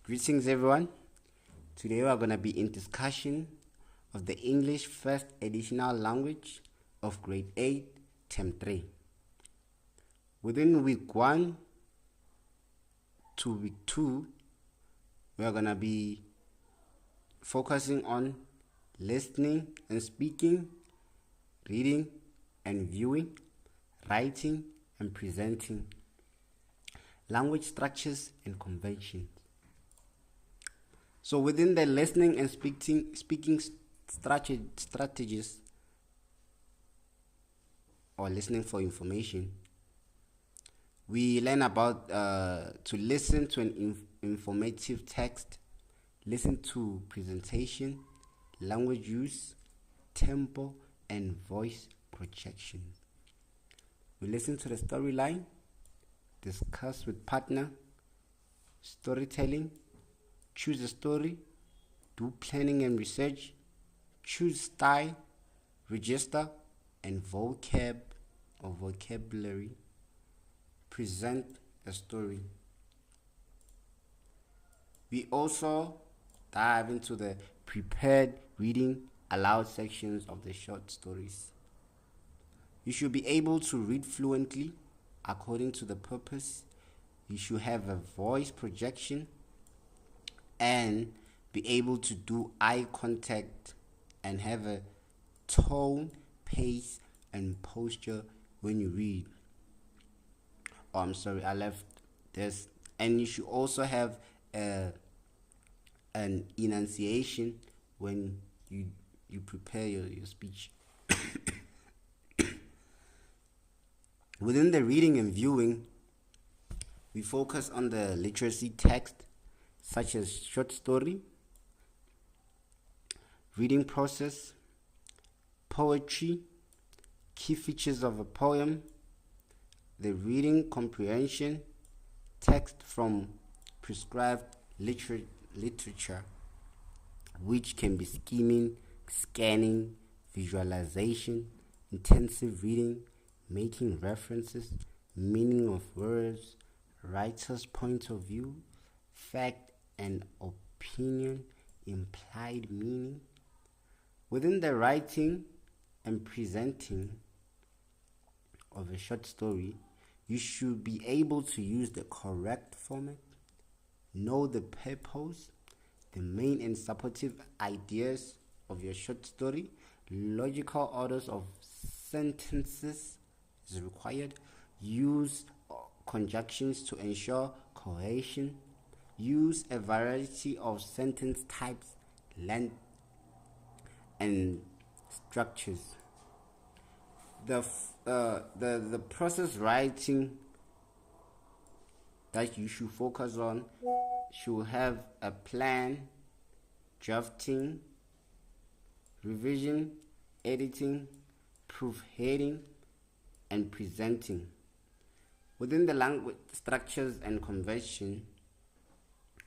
Greetings everyone. Today we are going to be in discussion of the English first additional language of grade 8 term 3. Within week 1 to week 2, we are going to be focusing on listening and speaking, reading and viewing, writing and presenting, language structures and conventions. So within the listening and speaking strategies or listening for information, we learn about to listen to an informative text, listen to presentation, language use, tempo, and voice projection. We listen to the storyline, discuss with partner, storytelling, choose a story, do planning and research, choose style, register, and vocab or vocabulary, present a story. We also dive into the prepared reading aloud sections of the short stories. You should be able to read fluently according to the purpose. You should have a voice projection and be able to do eye contact and have a tone, pace, and posture when you read. Oh, I'm sorry, I left this. And you should also have an enunciation when you prepare your speech. Within the reading and viewing, we focus on the literacy text, such as short story, reading process, poetry, key features of a poem, the reading comprehension, text from prescribed literature, which can be skimming, scanning, visualization, intensive reading, making references, meaning of words, writer's point of view, fact and opinion, implied meaning. Within the writing and presenting of a short story, you should be able to use the correct format, know the purpose, the main and supportive ideas of your short story, logical orders of sentences is required, use conjunctions to ensure cohesion, use a variety of sentence types, length, and structures. The process writing that you should focus on should have a plan, drafting, revision, editing, proofreading, and presenting. Within the language structures and convention,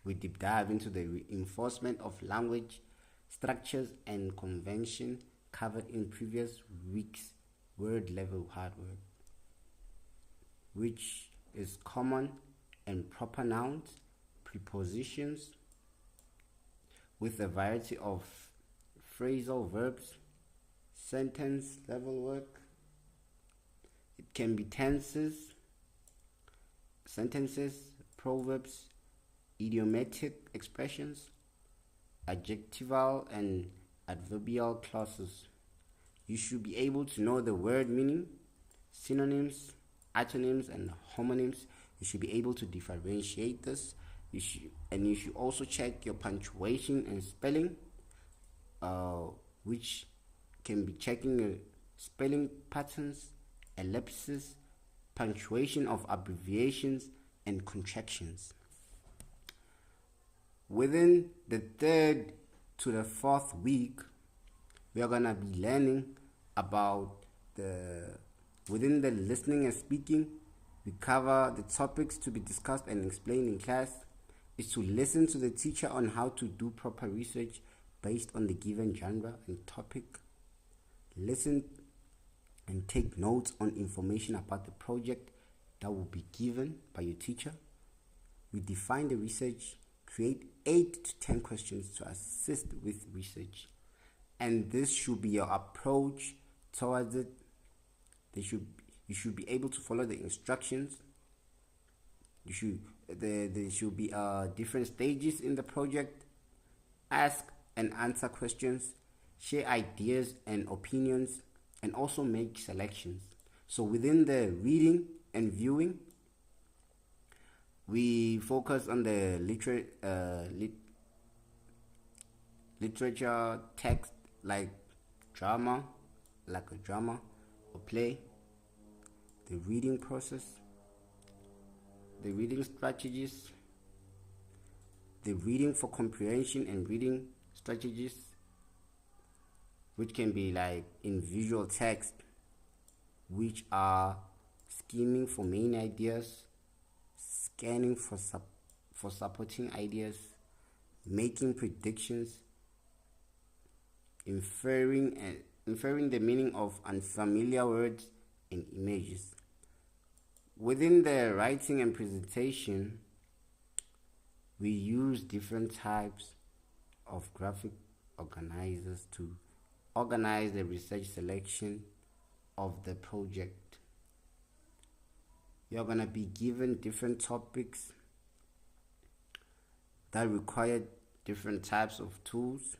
we deep dive into the reinforcement of language structures and convention covered in previous week's word level hard work, which is common and proper nouns, prepositions, with a variety of phrasal verbs, sentence level work. It can be tenses, sentences, proverbs, idiomatic expressions, adjectival and adverbial clauses. You should be able to know the word meaning, synonyms, antonyms, and homonyms. You should be able to differentiate this. You should also check your punctuation and spelling, which can be checking your spelling patterns, ellipses, punctuation of abbreviations, and contractions. Within the 3rd to the 4th week, we are going to be learning about within the listening and speaking, we cover the topics to be discussed and explained in class. Is to listen to the teacher on how to do proper research based on the given genre and topic. Listen and take notes on information about the project that will be given by your teacher. We define the research Create 8 to 10 questions to assist with research. And this should be your approach towards it. You should be able to follow the instructions. There should be different stages in the project. Ask and answer questions, share ideas and opinions, and also make selections. So within the reading and viewing, we focus on the literature text like a drama or play, the reading process, the reading strategies, the reading for comprehension and reading strategies, which can be like in visual text, which are skimming for main ideas, scanning for supporting ideas, making predictions, inferring the meaning of unfamiliar words and images. Within the writing and presentation, we use different types of graphic organizers to organize the research selection of the project. You're going to be given different topics that require different types of tools.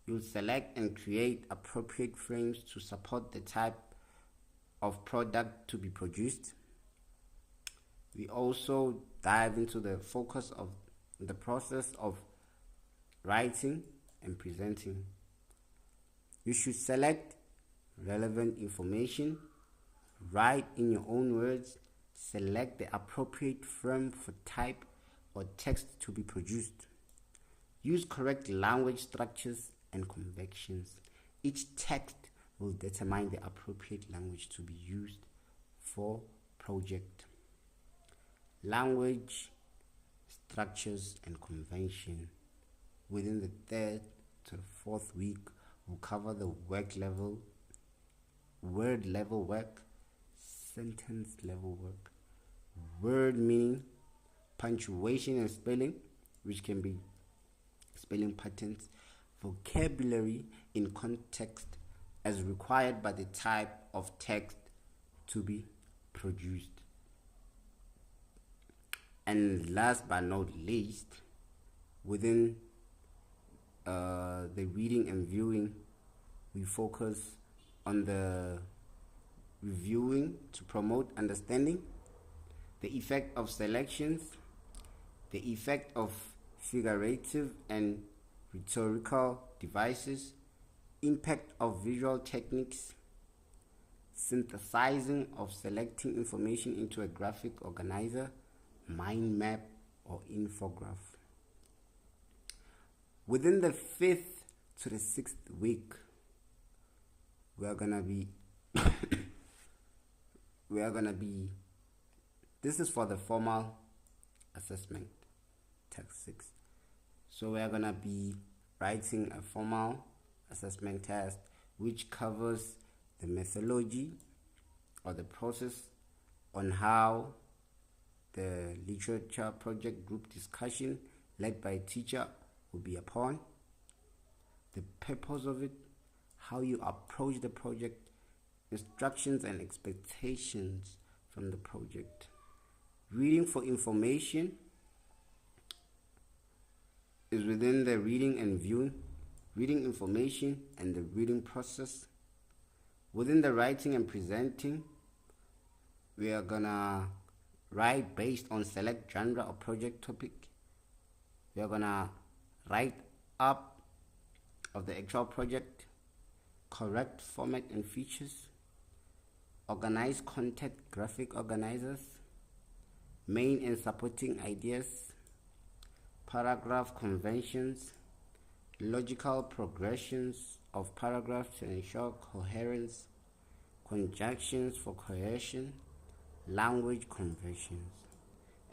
You'll select and create appropriate frames to support the type of product to be produced. We also dive into the focus of the process of writing and presenting. You should select relevant information, write in your own words, select the appropriate frame for type or text to be produced. Use correct language structures and conventions. Each text will determine the appropriate language to be used for project. Language, structures, and convention. Within the 3rd to the 4th week, we'll cover the word level work, sentence level work, word meaning, punctuation and spelling, which can be spelling patterns, vocabulary in context as required by the type of text to be produced. And last but not least, within the reading and viewing, we focus on the reviewing to promote understanding, the effect of selections, the effect of figurative and rhetorical devices, impact of visual techniques, synthesizing of selecting information into a graphic organizer, mind map, or infograph. Within the 5th to the 6th week, we are gonna be this is for the formal assessment, text 6. So we are gonna be writing a formal assessment test which covers the methodology or the process on how the literature project group discussion led by a teacher will be upon, the purpose of it, how you approach the project, instructions and expectations from the project. Reading for information is within the reading and viewing, reading information and the reading process. Within the writing and presenting, we are gonna write based on select genre or project topic. We are gonna write up of the actual project, correct format and features, organize content graphic organizers, main and supporting ideas, paragraph conventions, logical progressions of paragraphs to ensure coherence, conjunctions for cohesion, language conventions.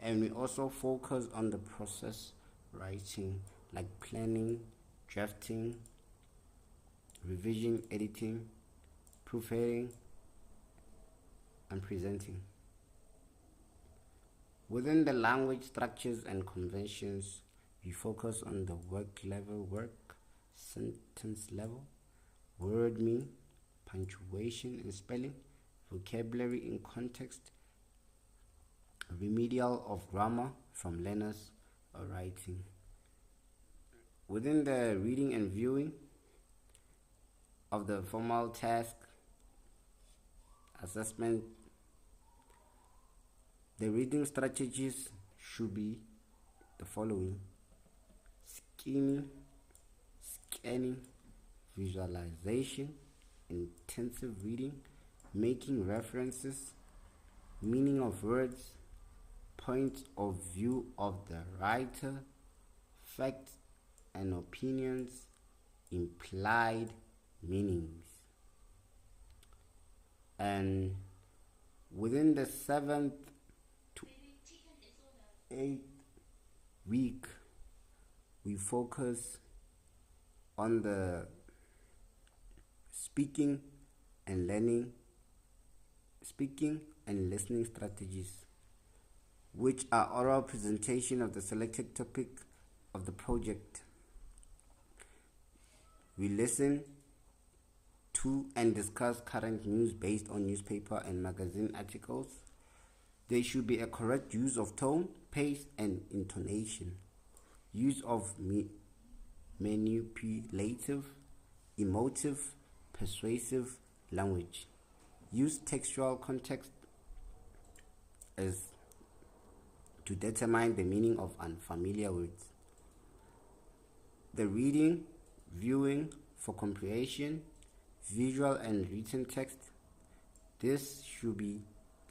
And we also focus on the process writing like planning, drafting, revision, editing, proofreading, and presenting. Within the language structures and conventions, We focus on the work level work, sentence level, word meaning, punctuation and spelling, vocabulary in context, remedial of grammar from learners or writing. Within the reading and viewing of the formal task assessment, the reading strategies should be the following: skimming, scanning, visualization, intensive reading, making references, meaning of words, point of view of the writer, facts and opinions, implied meanings. And within the 7th to 8th week, we focus on the speaking and listening strategies, which are oral presentation of the selected topic of the project. We listen to and discuss current news based on newspaper and magazine articles. There should be a correct use of tone, pace, and intonation. Use of manipulative, emotive, persuasive language. Use textual context as to determine the meaning of unfamiliar words. The reading, viewing for comprehension, visual and written text. This should be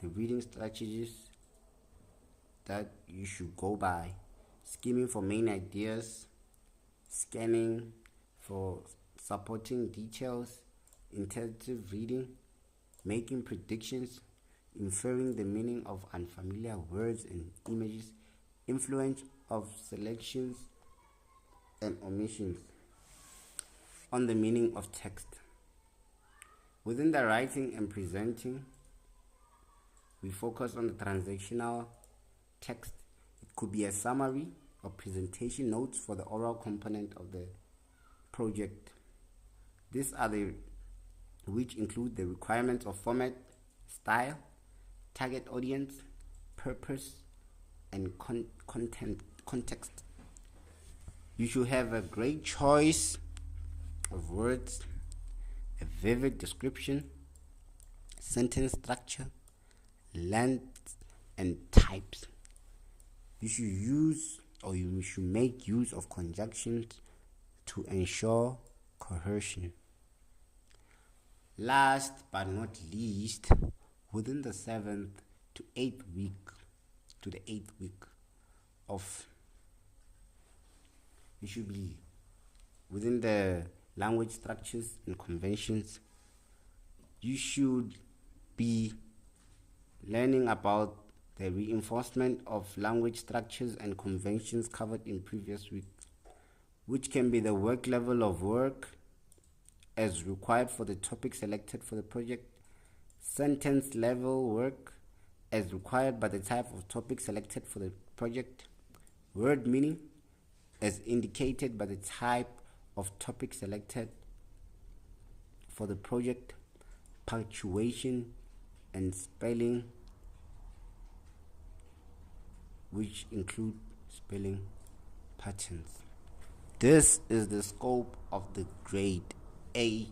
the reading strategies that you should go by. Skimming for main ideas, scanning for supporting details, intensive reading, making predictions, inferring the meaning of unfamiliar words and images, influence of selections and omissions on the meaning of text. Within the writing and presenting, we focus on the transactional text. It could be a summary or presentation notes for the oral component of the project. These are which include the requirements of format, style, target audience, purpose, and context. You should have a great choice of words, a vivid description, sentence structure, length, and types. You should make use of conjunctions to ensure cohesion. Last but not least, within the 7th to 8th week of, you should be within the language structures and conventions. You should be learning about the reinforcement of language structures and conventions covered in previous weeks, which can be the work level of work as required for the topic selected for the project, sentence level work as required by the type of topic selected for the project, word meaning as indicated by the type of topic selected for the project, punctuation and spelling, which include spelling patterns. This is the scope of the grade 8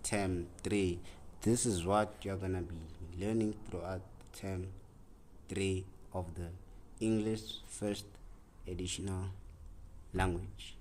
term 3. This is what you're gonna be learning throughout term 3 of the English first additional language.